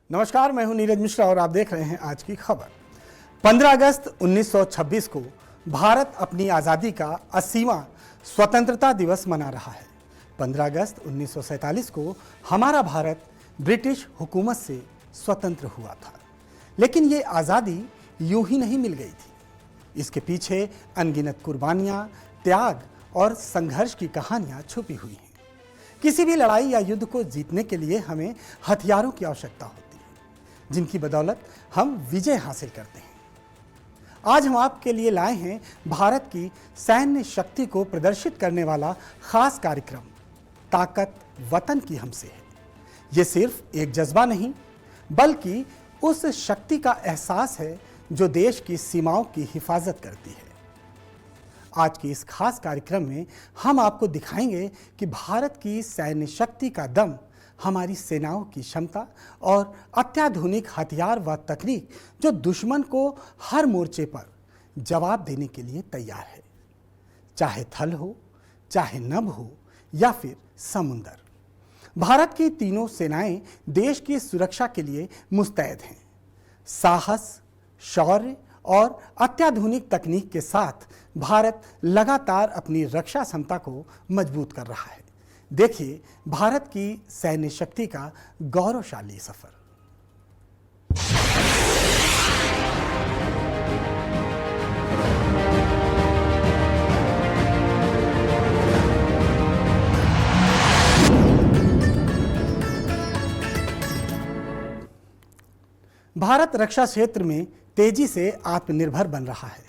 नमस्कार, मैं हूं नीरज मिश्रा और आप देख रहे हैं आज की खबर। 15 अगस्त 1926 को भारत अपनी आज़ादी का 80वां स्वतंत्रता दिवस मना रहा है। 15 अगस्त 1947 को हमारा भारत ब्रिटिश हुकूमत से स्वतंत्र हुआ था, लेकिन ये आज़ादी यूं ही नहीं मिल गई थी। इसके पीछे अनगिनत कुर्बानियां, त्याग और संघर्ष की कहानियां छुपी हुई हैं। किसी भी लड़ाई या युद्ध को जीतने के लिए हमें हथियारों की आवश्यकता होती है, जिनकी बदौलत हम विजय हासिल करते हैं। आज हम आपके लिए लाए हैं भारत की सैन्य शक्ति को प्रदर्शित करने वाला खास कार्यक्रम, ताकत वतन की हमसे है। ये सिर्फ एक जज्बा नहीं, बल्कि उस शक्ति का एहसास है जो देश की सीमाओं की हिफाजत करती है। आज के इस खास कार्यक्रम में हम आपको दिखाएंगे कि भारत की सैन्य शक्ति का दम हमारी सेनाओं की क्षमता और अत्याधुनिक हथियार व तकनीक जो दुश्मन को हर मोर्चे पर जवाब देने के लिए तैयार है, चाहे थल हो, चाहे नभ हो या फिर समुंदर। भारत की तीनों सेनाएं देश की सुरक्षा के लिए मुस्तैद हैं। साहस, शौर्य और अत्याधुनिक तकनीक के साथ भारत लगातार अपनी रक्षा क्षमता को मजबूत कर रहा है। देखिए भारत की सैन्य शक्ति का गौरवशाली सफर। भारत रक्षा क्षेत्र में तेजी से आत्मनिर्भर बन रहा है।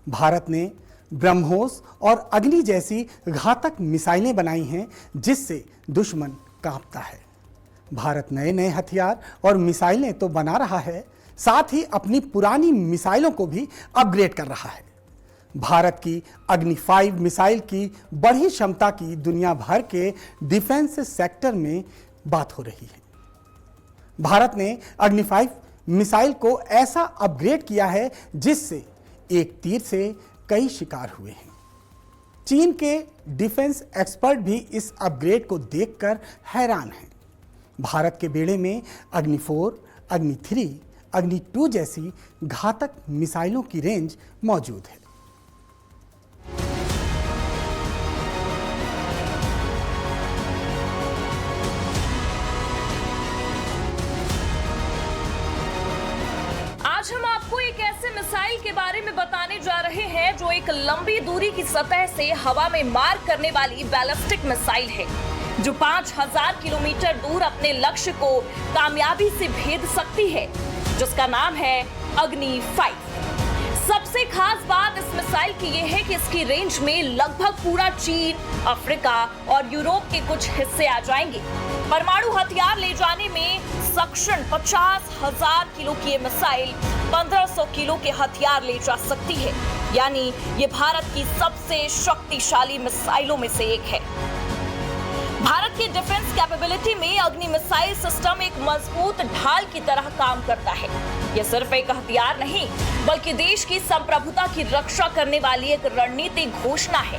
भारत ने ब्रह्मोस और अग्नि जैसी घातक मिसाइलें बनाई हैं, जिससे दुश्मन कांपता है। भारत नए नए हथियार और मिसाइलें तो बना रहा है, साथ ही अपनी पुरानी मिसाइलों को भी अपग्रेड कर रहा है। भारत की अग्नि 5 मिसाइल की बढ़ी क्षमता की दुनिया भर के डिफेंस सेक्टर में बात हो रही है। भारत ने अग्नि 5 मिसाइल को ऐसा अपग्रेड किया है जिससे एक तीर से कई शिकार हुए हैं। चीन के डिफेंस एक्सपर्ट भी इस अपग्रेड को देखकर हैरान हैं। भारत के बेड़े में अग्नि 4, अग्नि 3, अग्नि 2 जैसी घातक मिसाइलों की रेंज मौजूद है। आज हम आपको एक ऐसे मिसाइल के बारे में बताने जा रहे हैं जो एक लंबी दूरी की सतह से हवा में मार करने वाली बैलिस्टिक मिसाइल है, जो 5000 किलोमीटर दूर अपने लक्ष्य को कामयाबी से भेद सकती है, जिसका नाम है अग्नि 5। सबसे खास बात इस मिसाइल की यह है कि इसकी रेंज में लगभग पूरा चीन, अफ्रीका और यूरोप के कुछ हिस्से आ जाएंगे। परमाणु हथियार ले जाने में सक्षम 50,000 किलो की यह मिसाइल 1500 किलो के हथियार ले जा सकती है, यानी ये भारत की सबसे शक्तिशाली मिसाइलों में से एक है। भारत की डिफेंस कैपेबिलिटी में अग्नि मिसाइल सिस्टम एक मजबूत ढाल की तरह काम करता है। यह सिर्फ एक हथियार नहीं, बल्कि देश की संप्रभुता की रक्षा करने वाली एक रणनीतिक घोषणा है।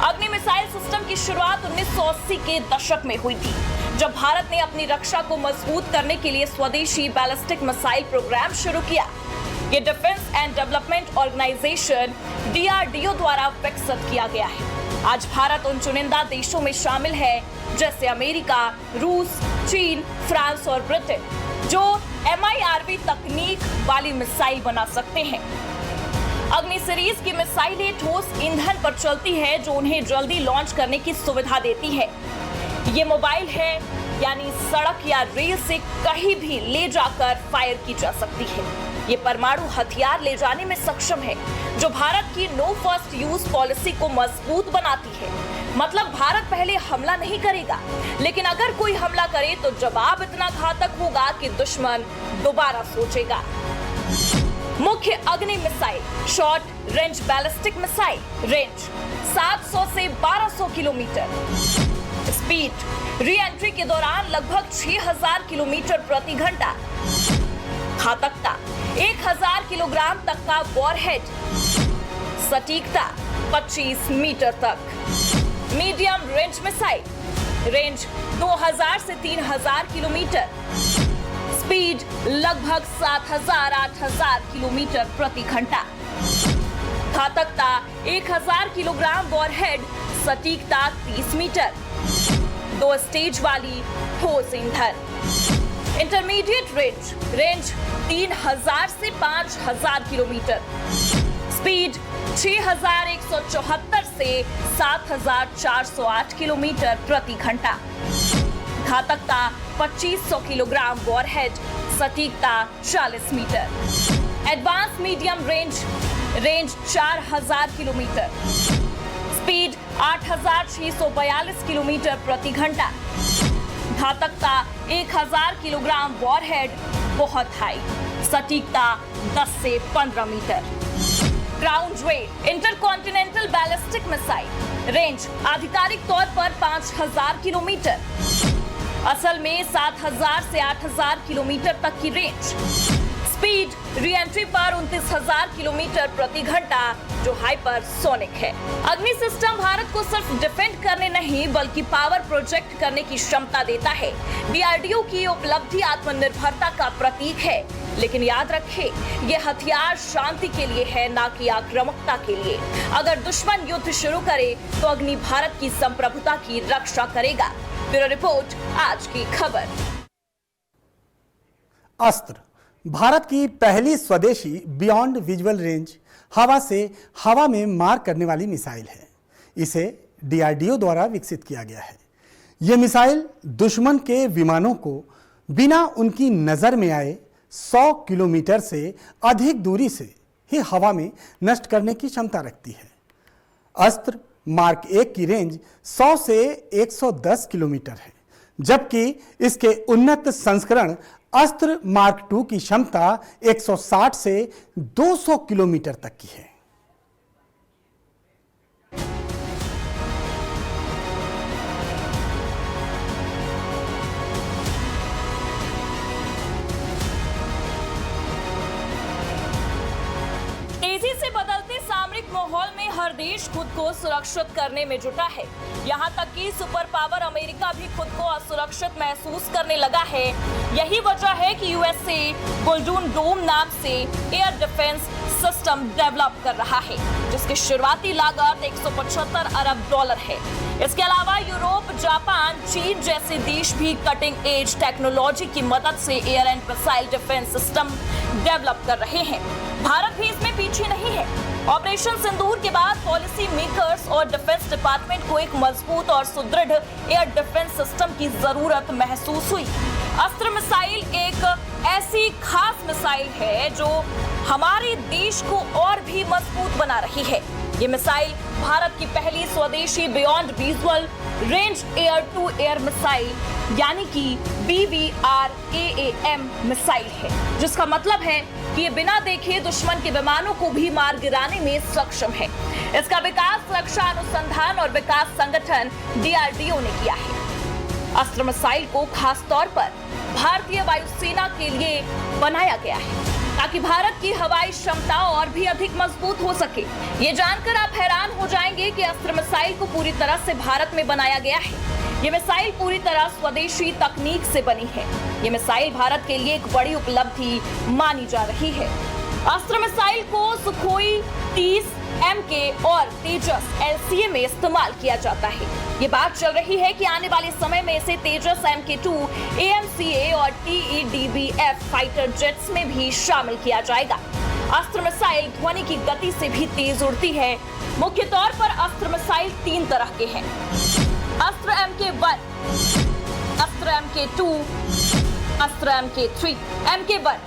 अग्नि मिसाइल सिस्टम की शुरुआत 1980 के दशक में हुई थी, जब भारत ने अपनी रक्षा को मजबूत करने के लिए स्वदेशी बैलिस्टिक मिसाइल प्रोग्राम शुरू किया। ये defence and development organisation DRDO द्वारा विकसित किया गया है। आज भारत उन चुनिंदा देशों में शामिल है जैसे अमेरिका, रूस, चीन, फ्रांस और ब्रिटेन, जो MIRV तकनीक वाली मिसाइल बना सकते हैं। अग्नि सीरीज की मिसाइलें ठोस ईंधन पर चलती है, जो उन्हें जल्दी लॉन्च करने की सुविधा देती है। ये मोबाइल है, यानी सड़क या रेल से कहीं भी ले जाकर फायर की जा सकती है। ये परमाणु हथियार ले जाने में सक्षम है, जो भारत की नो फर्स्ट यूज पॉलिसी को मजबूत बनाती है। मतलब भारत पहले हमला नहीं करेगा, लेकिन अगर कोई हमला करे तो जवाब इतना घातक होगा कि दुश्मन दोबारा सोचेगा। मुख्य अग्नि missile short range ballistic missile, range 700 से 1200 किलोमीटर, स्पीड री एंट्री के दौरान लगभग 6000 किलोमीटर प्रति घंटा, घातकता 1000 किलोग्राम तक का वॉरहेड, सटीकता 25 मीटर तक। मीडियम रेंज मिसाइल, रेंज 2000 से 3000 किलोमीटर, स्पीड स्पीड लगभग 7,000-8,000 किलोमीटर प्रति घंटा। घातकता 1,000 किलोग्राम वॉरहेड, सटीकता 30 मीटर। 2 स्टेज वाली ठोस ईंधन। इंटरमीडिएट रेंज 3,000 से 5,000 किलोमीटर। स्पीड 6,174 से 7,408 किलोमीटर प्रति घंटा। घातकता 2,500 किलोग्राम वॉरहेड, सटीकता 40 metre. Advance medium range 4,000 kilometre. Speed 8,642 kilometre प्रति घंटा। घातकता 1,000 किलोग्राम वॉरहेड, बहुत हाई, सटीकता 10 से 15 metre. Ground weight intercontinental ballistic missile range आधिकारिक तौर पर 5,000 किलोमीटर, असल में 7,000 से 8,000 किलोमीटर तक की रेंज। स्पीड री एंट्री पर 29,000 किलोमीटर प्रति घंटा, जो हाइपरसोनिक है। अग्नि सिस्टम भारत को सिर्फ डिफेंड करने नहीं बल्कि पावर प्रोजेक्ट करने की क्षमता देता है। डीआरडीओ की उपलब्धि आत्मनिर्भरता का प्रतीक है, लेकिन याद रखें, ये हथियार शांति के लिए है, ना कि आक्रामकता के लिए। अगर दुश्मन युद्ध शुरू करे तो अग्नि भारत की संप्रभुता की रक्षा करेगा। ब्यूरो रिपोर्ट, आज की खबर। अस्त्र भारत की पहली स्वदेशी बियॉन्ड विजुअल रेंज हवा से हवा में मार करने वाली मिसाइल है। इसे डीआरडीओ द्वारा विकसित किया गया है। यह मिसाइल दुश्मन के विमानों को बिना उनकी नजर में आए 100 किलोमीटर से अधिक दूरी से ही हवा में नष्ट करने की क्षमता रखती है। अस्त्र मार्क 1 की रेंज 100 से 110 किलोमीटर है, जबकि इसके उन्नत संस्करण अस्त्र मार्क 2 की क्षमता 160 से 200 किलोमीटर तक की है। तेजी से बदलते सामरिक माहौल में हर देश खुद को सुरक्षित करने में जुटा है। यहाँ तक कि सुपर पावर अमेरिका भी खुद को असुरक्षित महसूस करने लगा है। यही वजह है कि यूएसए गोल्डन डोम नाम से एयर डिफेंस सिस्टम डेवलप कर रहा है, जिसकी शुरुआती लागत 175 अरब डॉलर है। इसके अलावा यूरोप, जापान, चीन जैसे देश भी कटिंग एज टेक्नोलॉजी की मदद से air and missile defence system develop कर रहे हैं। भारत भी इसमें पीछे नहीं है। ऑपरेशन सिंदूर के बाद पॉलिसी मेकर्स और डिफेंस डिपार्टमेंट को एक मजबूत और सुदृढ़ एयर डिफेंस सिस्टम की जरूरत महसूस हुई। अस्त्र मिसाइल एक ऐसी खास मिसाइल है जो हमारे देश को और भी मजबूत बना रही है। ये मिसाइल भारत की पहली स्वदेशी beyond visual range air to air missile यानी कि BVRAAM मिसाइल है, जिसका मतलब है कि ये बिना देखे दुश्मन के विमानों को भी मार गिराने में सक्षम है। इसका विकास रक्षा अनुसंधान और विकास संगठन DRDO ने किया है। अस्त्र मिसाइल को खास तौर पर भारतीय वायुसेना के लिए बनाया गया है ताकि भारत की हवाई क्षमता और भी अधिक मजबूत हो सके। ये जानकर आप हैरान हो जाएंगे कि अस्त्र मिसाइल को पूरी तरह से भारत में बनाया गया है। ये मिसाइल पूरी तरह स्वदेशी तकनीक से बनी है। ये मिसाइल भारत के लिए एक बड़ी उपलब्धि मानी जा रही है। अस्त्र मिसाइल को सुखोई 30 MK और तेजस LCA में इस्तेमाल किया जाता है। ये बात चल रही है कि आने वाले समय में इसे तेजस MK2 AMCA और TEDBF फाइटर जेट्स में भी शामिल किया जाएगा। अस्त्र मिसाइल ध्वनि की गति से भी तेज उड़ती है। मुख्य तौर पर अस्त्र मिसाइल 3 तरह के हैं: अस्त्र MK1, अस्त्र MK2, अस्त्र MK3। MK1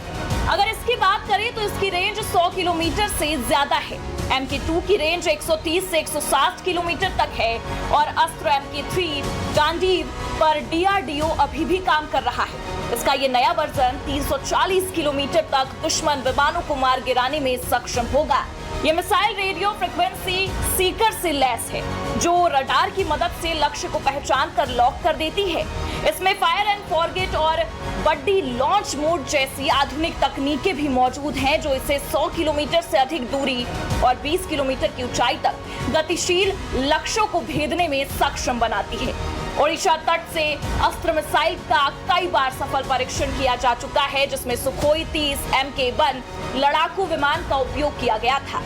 अगर इसकी बात करें तो इसकी रेंज 100 किलोमीटर से ज्यादा है। MK2 की रेंज 130 से 160 किलोमीटर तक है और अस्त्र MK3 गांडीव पर DRDO अभी भी काम कर रहा है। इसका ये नया वर्जन 340 किलोमीटर तक दुश्मन विमानों को मार गिराने में सक्षम होगा। ये मिसाइल रेडियो फ्रिक्वेंसी सीकर से लैस है, जो रडार की मदद से लक्ष्य को पहचान कर लॉक कर देती है। इसमें फायर एंड फॉरगेट और बड्डी लॉन्च मोड जैसी आधुनिक तकनीकें भी मौजूद हैं, जो इसे 100 किलोमीटर से अधिक दूरी और 20 किलोमीटर की ऊंचाई तक गतिशील लक्ष्यों को भेदने में सक्षम बनाती है। ओडिशा तट से अस्त्र मिसाइल का कई बार सफल परीक्षण किया जा चुका है, जिसमें सुखोई 30 MK1 लड़ाकू विमान का उपयोग किया गया था।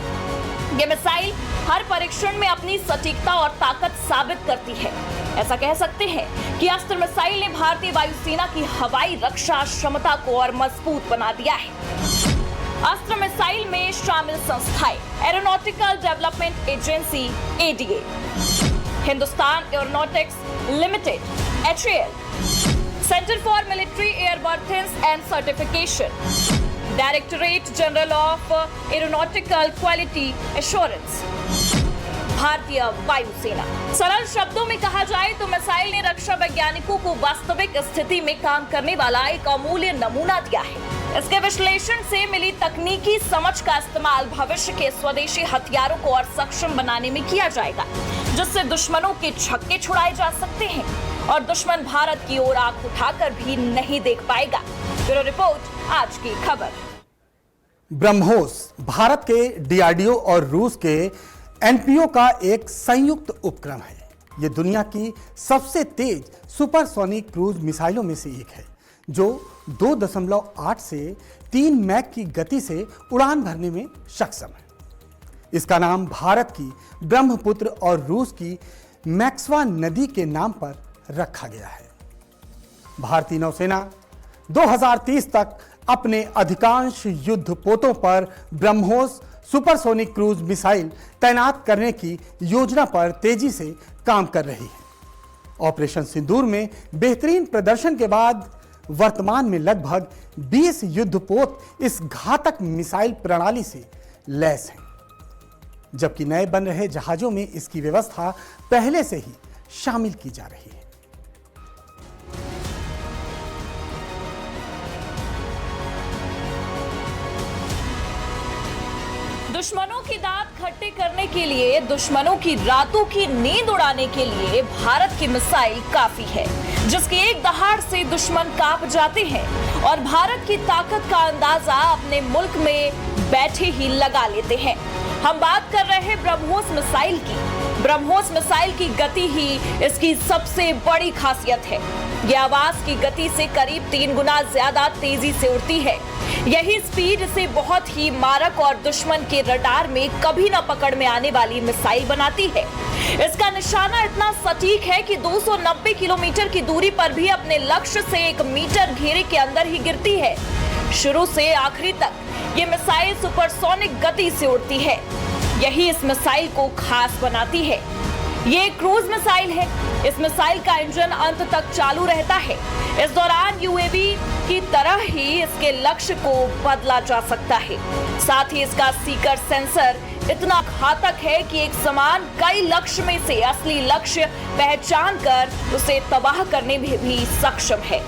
ये मिसाइल हर परीक्षण में अपनी सटीकता और ताकत साबित करती है। ऐसा कह सकते हैं कि अस्त्र मिसाइल ने भारतीय वायुसेना की हवाई रक्षा क्षमता को और मजबूत बना दिया है। अस्त्र मिसाइल में शामिल संस्थाएं aeronautical development agency ADA, Hindustan aeronautics limited HAL, centre for military airworthiness and certification, directorate general of aeronautical quality assurance, भारतीय वायुसेना। सरल शब्दों में कहा जाए तो मिसाइल ने रक्षा वैज्ञानिकों को वास्तविक स्थिति में काम करने वाला एक अमूल्य नमूना दिया है। इसके विश्लेषण से मिली तकनीकी समझ का इस्तेमाल भविष्य के स्वदेशी हथियारों को और सक्षम बनाने में किया जाएगा, जिससे दुश्मनों के छक्के छुड़ाए जा सकते हैं और दुश्मन भारत की ओर आंख उठाकर भी नहीं देख पाएगा। ब्यूरो रिपोर्ट, आज की खबर। ब्रह्मोस भारत के DRDO और रूस के NPO का एक संयुक्त उपक्रम है। यह दुनिया की सबसे तेज सुपरसोनिक क्रूज मिसाइलों में से एक है, जो 2.8 से 3 मैक की गति से उड़ान भरने में सक्षम है। इसका नाम भारत की ब्रह्मपुत्र और रूस की मैक्सवा नदी के नाम पर रखा गया है। भारतीय नौसेना 2030 तक अपने अधिकांश युद्धपोतों पर ब्रह्मोस सुपरसोनिक क्रूज मिसाइल तैनात करने की योजना पर तेजी से काम कर रही है। ऑपरेशन सिंदूर में बेहतरीन प्रदर्शन के बाद वर्तमान में लगभग 20 युद्धपोत इस घातक मिसाइल प्रणाली से लैस हैं, जबकि नए बन रहे जहाजों में इसकी व्यवस्था पहले से ही शामिल की जा रही है। दुश्मनों की दांत खट्टे करने के लिए, दुश्मनों की रातों की नींद उड़ाने के लिए भारत की मिसाइल काफी है, जिसके एक दहाड़ से दुश्मन कांप जाते हैं और भारत की ताकत का अंदाजा अपने मुल्क में बैठे ही लगा लेते हैं। हम बात कर रहे हैं ब्रह्मोस मिसाइल की। ब्रह्मोस मिसाइल की गति ही इसकी सबसे बड़ी खासियत है। यह आवाज की गति से करीब 3 गुना ज्यादा तेजी से उड़ती है। यही स्पीड इसे बहुत ही मारक और दुश्मन के रडार में कभी न पकड़ में आने वाली मिसाइल बनाती है। इसका निशाना इतना सटीक है कि 290 किलोमीटर की दूरी पर भी अपने लक्ष्य से 1 मीटर घेरे के अंदर ही गिरती है। शुरू से आखिरी तक ये मिसाइल सुपरसोनिक गति से उड़ती है। यही इस मिसाइल को खास बनाती है। ये क्रूज मिसाइल है। इस मिसाइल का इंजन अंत तक चालू रहता है। इस दौरान UAV की तरह ही इसके लक्ष्य को बदला जा सकता है। साथ ही इसका सीकर सेंसर इतना घातक है कि एक समान कई लक्ष्य में से असली लक्ष्य पहचान कर उसे तबाह करने में भी सक्षम है।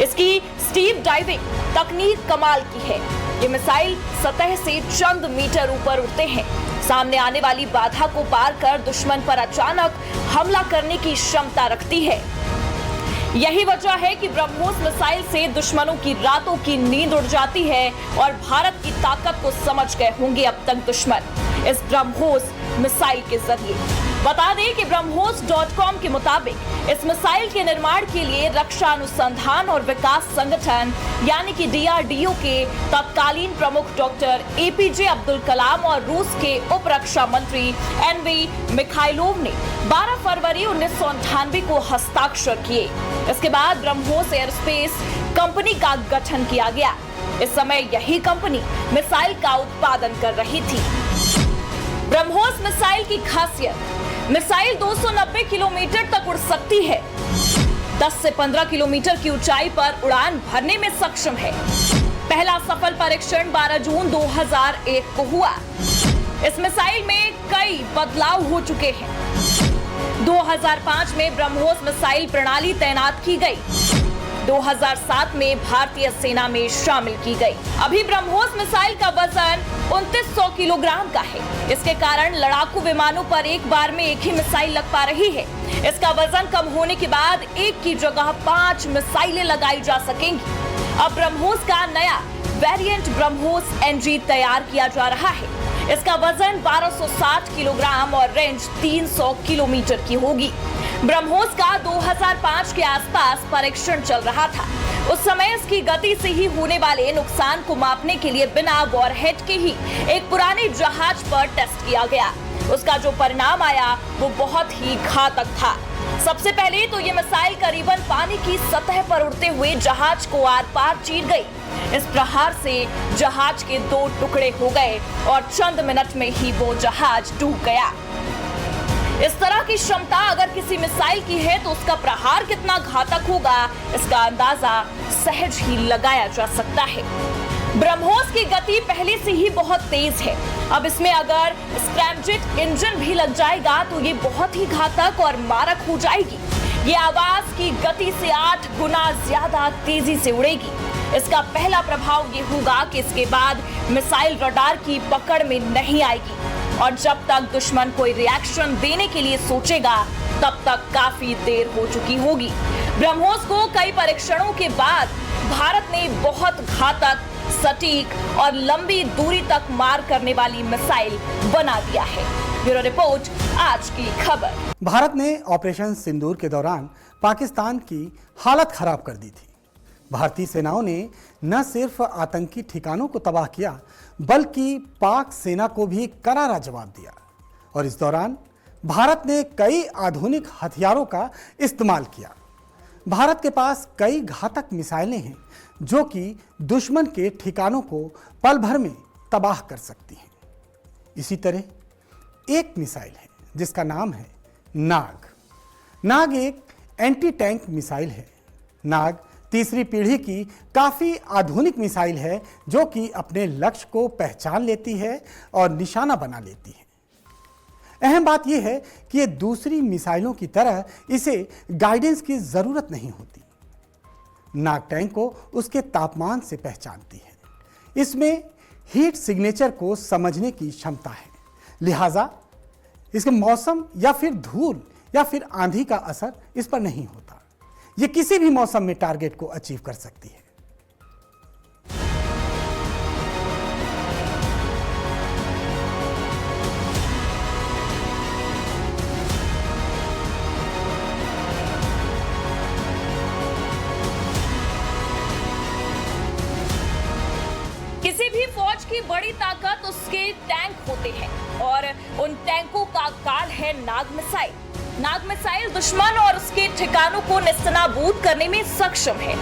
इसकी स्टीप डाइविंग तकनीक कमाल की है। ये मिसाइल सतह से चंद मीटर ऊपर उड़ते हैं। सामने आने वाली बाधा को पार कर दुश्मन पर अचानक हमला करने की क्षमता रखती है। यही वजह है कि ब्रह्मोस मिसाइल से दुश्मनों की रातों की नींद उड़ जाती है और भारत की ताकत को समझ गए होंगे अब तक दुश्मन इस ब्रह्मोस मिसाइल के जरिए। बता दें कि ब्रह्मोस.com के मुताबिक इस मिसाइल के निर्माण के लिए रक्षा अनुसंधान और विकास संगठन यानी कि DRDO के तत्कालीन प्रमुख डॉक्टर APJ अब्दुल कलाम और रूस के उप रक्षा मंत्री NV मिखाइलोव ने 12 फरवरी 1998 को हस्ताक्षर किए। इसके बाद ब्रह्मोस एयरस्पेस कंपनी का गठन किया गया। इस समय यही कंपनी मिसाइल का उत्पादन कर रही थी। ब्रह्मोस मिसाइल की खासियत, मिसाइल 290 किलोमीटर तक उड़ सकती है। 10 से 15 किलोमीटर की ऊंचाई पर उड़ान भरने में सक्षम है। पहला सफल परीक्षण 12 जून 2001 को हुआ। इस मिसाइल में कई बदलाव हो चुके हैं। 2005 में ब्रह्मोस मिसाइल प्रणाली तैनात की गई। 2007 में भारतीय सेना में शामिल की गई। अभी ब्रह्मोस मिसाइल का वजन 2900 किलोग्राम का है। इसके कारण लड़ाकू विमानों पर एक बार में एक ही मिसाइल लग पा रही है। इसका वजन कम होने के बाद एक की जगह 5 मिसाइलें लगाई जा सकेंगी। अब ब्रह्मोस का नया वेरिएंट ब्रह्मोस NG तैयार किया जा रहा है। इसका वजन 1260 किलोग्राम और रेंज 300 किलोमीटर की होगी। ब्रह्मोस का 2005 के आसपास परीक्षण चल रहा था। उस समय इसकी गति से ही होने वाले नुकसान को मापने के लिए बिना वॉरहेड के ही एक पुराने जहाज पर टेस्ट किया गया। उसका जो परिणाम आया वो बहुत ही घातक था। सबसे पहले तो ये मिसाइल करीबन पानी की सतह पर उड़ते हुए जहाज को आर पार चीर गई। इस प्रहार से जहाज के 2 टुकड़े हो गए और चंद मिनट में ही वो जहाज डूब गया। इस तरह की क्षमता अगर किसी मिसाइल की है तो उसका प्रहार कितना घातक होगा, इसका अंदाजा सहज ही लगाया जा सकता है। ब्रह्मोस की गति पहले से ही बहुत तेज है। अब इसमें अगर स्क्रैमजेट इंजन भी लग जाएगा तो ये बहुत ही घातक और मारक हो जाएगी। ये आवाज की गति से 8 गुना ज्यादा तेजी से उड़ेगी। इसका पहला प्रभाव ये होगा कि इसके बाद मिसाइल रडार की पकड़ में नहीं आएगी और जब तक दुश्मन कोई रिएक्शन देने के लिए सोचेगा तब तक काफी देर हो चुकी होगी। ब्रह्मोस को कई परीक्षणों के बाद भारत ने बहुत घातक, सटीक और लंबी दूरी तक मार करने वाली मिसाइल बना दिया है। ब्यूरो रिपोर्ट, आज की खबर। भारत ने ऑपरेशन सिंदूर के दौरान पाकिस्तान की हालत खराब कर दी थी। भारतीय सेनाओं ने न सिर्फ आतंकी ठिकानों को तबाह किया बल्कि पाक सेना को भी करारा जवाब दिया। और इस दौरान भारत ने कई आधुनिक हथियारों का इस्तेमाल किया। भारत के पास कई घातक मिसाइलें हैं जो कि दुश्मन के ठिकानों को पल भर में तबाह कर सकती हैं। इसी तरह एक मिसाइल है जिसका नाम है नाग। नाग एक एंटी टैंक मिसाइल है। नाग तीसरी पीढ़ी की काफी आधुनिक मिसाइल है जो कि अपने लक्ष्य को पहचान लेती है और निशाना बना लेती है। अहम बात यह है कि ये दूसरी मिसाइलों की तरह इसे गाइडेंस की जरूरत नहीं होती। नाग टैंक को उसके तापमान से पहचानती है। इसमें हीट सिग्नेचर को समझने की क्षमता है, लिहाजा इसके मौसम या फिर धूल या फिर आंधी का असर इस पर नहीं होता। ये किसी भी मौसम में टारगेट को अचीव कर सकती है। किसी भी फौज की बड़ी ताकत उसके टैंक होते हैं और उन टैंकों का काल है नाग मिसाइल। नाग मिसाइल दुश्मन और उसके ठिकानों को नेस्तनाबूद करने में सक्षम है।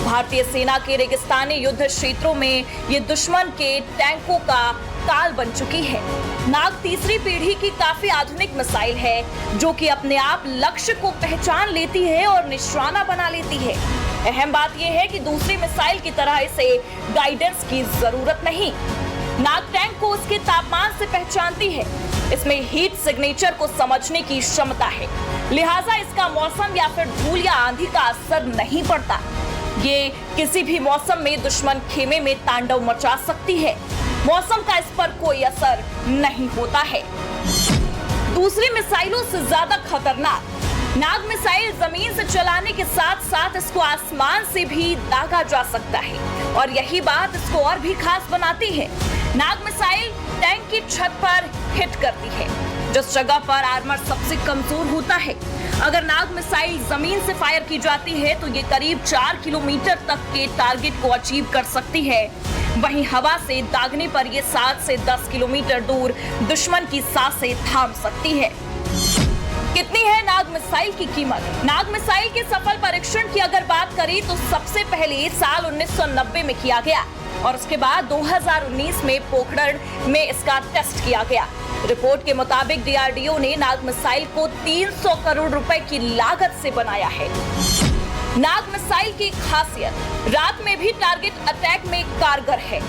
भारतीय सेना के रेगिस्तानी युद्ध क्षेत्रों में ये दुश्मन के टैंकों का काल बन चुकी है। नाग तीसरी पीढ़ी की काफी आधुनिक मिसाइल है जो कि अपने आप लक्ष्य को पहचान लेती है और निशाना बना लेती है। अहम बात यह है कि दूसरी मिसाइल की तरह इसे गाइडेंस की जरूरत नहीं। नाग टैंक को उसके तापमान से पहचानती है। इसमें हीट सिग्नेचर को समझने की क्षमता है, लिहाजा इसका मौसम या फिर धूल या आंधी का असर नहीं पड़ता। ये किसी भी मौसम में दुश्मन खेमे में तांडव मचा सकती है। मौसम का इस पर कोई असर नहीं होता है। दूसरी मिसाइलों से ज्यादा खतरनाक नाग मिसाइल जमीन से चलाने के साथ साथ इसको आसमान से भी दागा जा सकता है और यही बात इसको और भी खास बनाती है। नाग मिसाइल टैंक की छत पर हिट करती है, जिस जगह पर आर्मर सबसे कमजोर होता है। अगर नाग मिसाइल जमीन से फायर की जाती है तो ये करीब 4 किलोमीटर तक के टारगेट को अचीव कर सकती है। वहीं हवा से दागने पर ये 7 से 10 किलोमीटर दूर दुश्मन की सांसें थाम सकती है। कितनी है नाग मिसाइल की कीमत? नाग मिसाइल के सफल परीक्षण की अगर बात करें तो सबसे पहले साल 1990 में किया गया और उसके बाद 2019 में पोखरण में इसका टेस्ट किया गया। रिपोर्ट के मुताबिक डीआरडीओ ने नाग मिसाइल को 300 करोड़ रुपए की लागत से बनाया है। नाग मिसाइल की खासियत रात में भी टारगेट अटैक में कारगर है।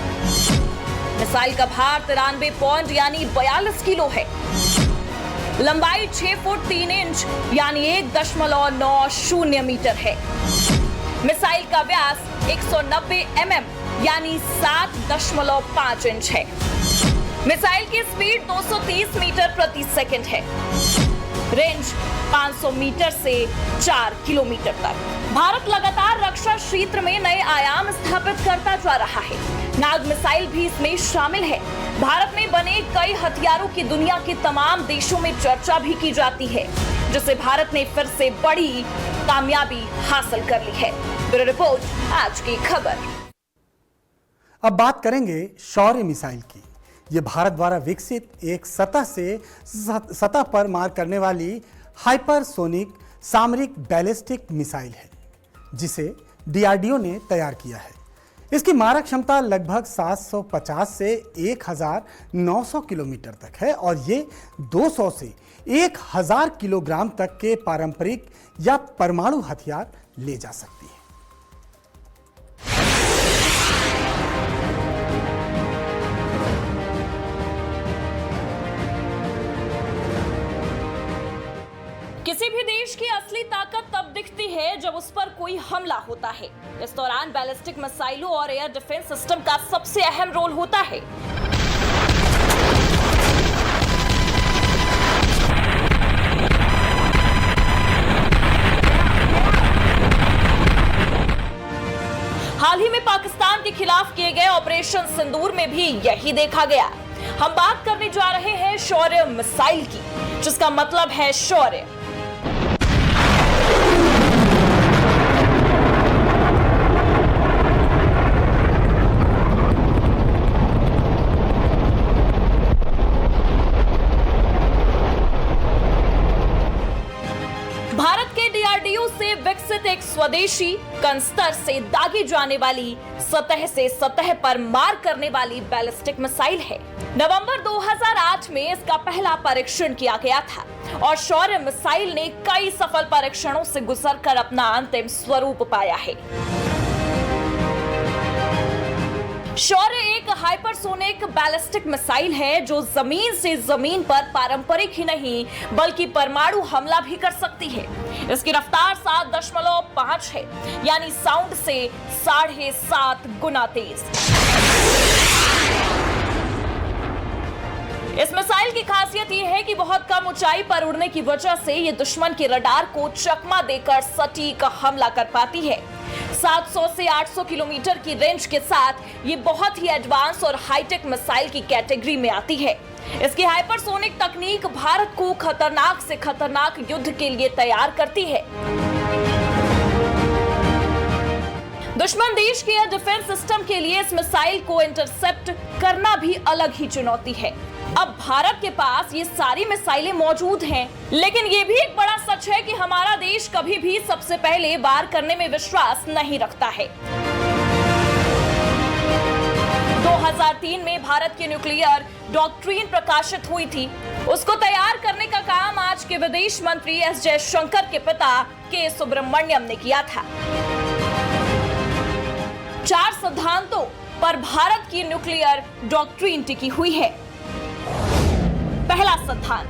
मिसाइल का भार 93 पौंड यानी 42 किलो है। लंबाई 6 फुट 3 इंच यानी 1.90 मीटर है। मिसाइल का व्यास 190 mm यानी 7.5 इंच है। मिसाइल की स्पीड 230 मीटर प्रति सेकंड है। रेंज 500 मीटर से 4 किलोमीटर तक। भारत लगातार रक्षा क्षेत्र में नए आयाम स्थापित करता जा रहा है। नाग मिसाइल भी इसमें शामिल है। भारत में बने कई हथियारों की दुनिया के तमाम देशों में चर्चा भी की जाती है, जिसे भारत ने फिर से बड़ी कामयाबी हासिल कर ली है। ब्यूरो रिपोर्ट आज की खबर। अब बात करेंगे शौर्य मिसाइल की। ये भारत द्वारा विकसित एक सतह से सतह पर मार करने वाली हाइपरसोनिक सामरिक बैलिस्टिक मिसाइल है, जिसे डीआरडीओ ने तैयार किया है। इसकी मारक क्षमता लगभग 750 से 1900 किलोमीटर तक है और ये 200 से 1000 किलोग्राम तक के पारंपरिक या परमाणु हथियार ले जा सकती है। किसी भी देश की असली ताकत तब दिखती है जब उस पर कोई हमला होता है। इस दौरान बैलिस्टिक मिसाइलों और एयर डिफेंस सिस्टम का सबसे अहम रोल होता है। हाल ही में पाकिस्तान के खिलाफ किए गए ऑपरेशन सिंदूर में भी यही देखा गया। हम बात करने जा रहे हैं शौर्य मिसाइल की, जिसका मतलब है शौर्य। भारत के डीआरडीओ से विकसित एक स्वदेशी कंस्तर से दागी जाने वाली सतह से सतह पर मार करने वाली बैलिस्टिक मिसाइल है। नवंबर 2008 में इसका पहला परीक्षण किया गया था और शौर्य मिसाइल ने कई सफल परीक्षणों से गुजरकर अपना अंतिम स्वरूप पाया है। शौर्य एक हाइपरसोनिक बैलिस्टिक मिसाइल है जो जमीन से जमीन पर पारंपरिक ही नहीं बल्कि परमाणु हमला भी कर सकती है। इसकी रफ्तार 7.5 है, यानी साउंड से 7.5 गुना तेज। इस मिसाइल की खासियत यह है कि बहुत कम ऊंचाई पर उड़ने की वजह से ये दुश्मन के रडार को चकमा देकर सटीक हमला कर पाती है। 700 से 800 किलोमीटर की रेंज के साथ ये बहुत ही एडवांस और हाईटेक मिसाइल की कैटेगरी में आती है। इसकी हाइपरसोनिक तकनीक भारत को खतरनाक से खतरनाक युद्ध के लिए तैयार करती है। दुश्मन देश के एयर डिफेंस सिस्टम के लिए इस मिसाइल को इंटरसेप्ट करना भी अलग ही चुनौती है। अब भारत के पास ये सारी मिसाइलें मौजूद हैं, लेकिन ये भी एक बड़ा सच है कि हमारा देश कभी भी सबसे पहले वार करने में विश्वास नहीं रखता है। 2003 में भारत की न्यूक्लियर डॉक्ट्रिन प्रकाशित हुई थी। उसको तैयार करने का काम आज के विदेश मंत्री एस जयशंकर के पिता के सुब्रमण्यम ने किया था। 4 सिद्धांतों पर भारत की न्यूक्लियर डॉक्ट्रिन टिकी हुई है। पहला सिद्धांत,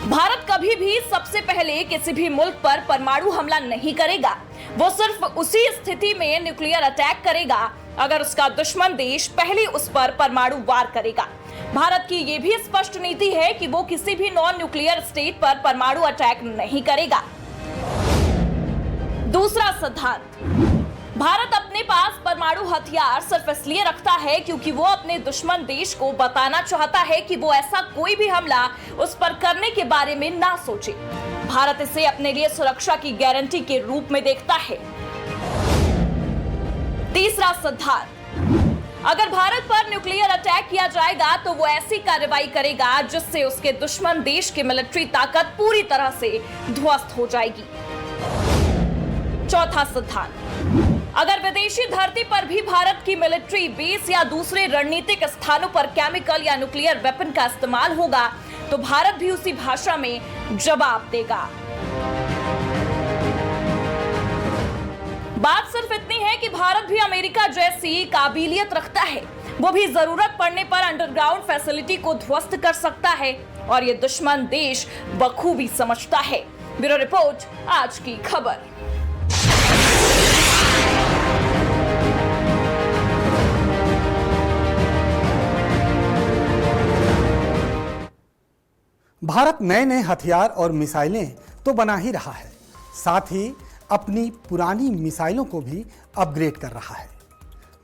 भारत कभी भी सबसे पहले किसी भी मुल्क पर परमाणु हमला नहीं करेगा। वो सिर्फ उसी स्थिति में न्यूक्लियर अटैक करेगा अगर उसका दुश्मन देश पहले उस पर परमाणु वार करेगा। भारत की यह भी स्पष्ट नीति है कि वो किसी भी नॉन न्यूक्लियर स्टेट पर परमाणु अटैक नहीं करेगा। दूसरा सिद्धांत, भारत अपने पास परमाणु हथियार सिर्फ इसलिए रखता है क्योंकि वो अपने दुश्मन देश को बताना चाहता है कि वो ऐसा कोई भी हमला उस पर करने के बारे में ना सोचे। भारत इसे अपने लिए सुरक्षा की गारंटी के रूप में देखता है। तीसरा सिद्धांत, अगर भारत पर न्यूक्लियर अटैक किया जाएगा तो वो ऐसी कार्रवाई करेगा जिससे उसके दुश्मन देश की मिलिट्री ताकत पूरी तरह से ध्वस्त हो जाएगी। चौथा सिद्धांत, अगर विदेशी धरती पर भी भारत की मिलिट्री बेस या दूसरे रणनीतिक स्थानों पर केमिकल या न्यूक्लियर वेपन का इस्तेमाल होगा तो भारत भी उसी भाषा में जवाब देगा। बात सिर्फ इतनी है कि भारत भी अमेरिका जैसी काबिलियत रखता है। वो भी जरूरत पड़ने पर अंडरग्राउंड फैसिलिटी को ध्वस्त कर सकता है और ये दुश्मन देश बखूबी समझता है। ब्यूरो रिपोर्ट आज की खबर। भारत नए नए हथियार और मिसाइलें तो बना ही रहा है, साथ ही अपनी पुरानी मिसाइलों को भी अपग्रेड कर रहा है।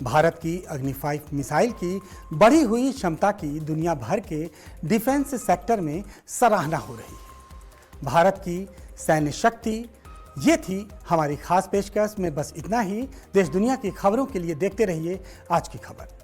भारत की अग्नि 5 मिसाइल की बढ़ी हुई क्षमता की दुनिया भर के डिफेंस सेक्टर में सराहना हो रही है। भारत की सैन्य शक्ति। ये थी हमारी खास पेशकश में बस इतना ही। देश दुनिया की खबरों के लिए देखते रहिए आज की खबर।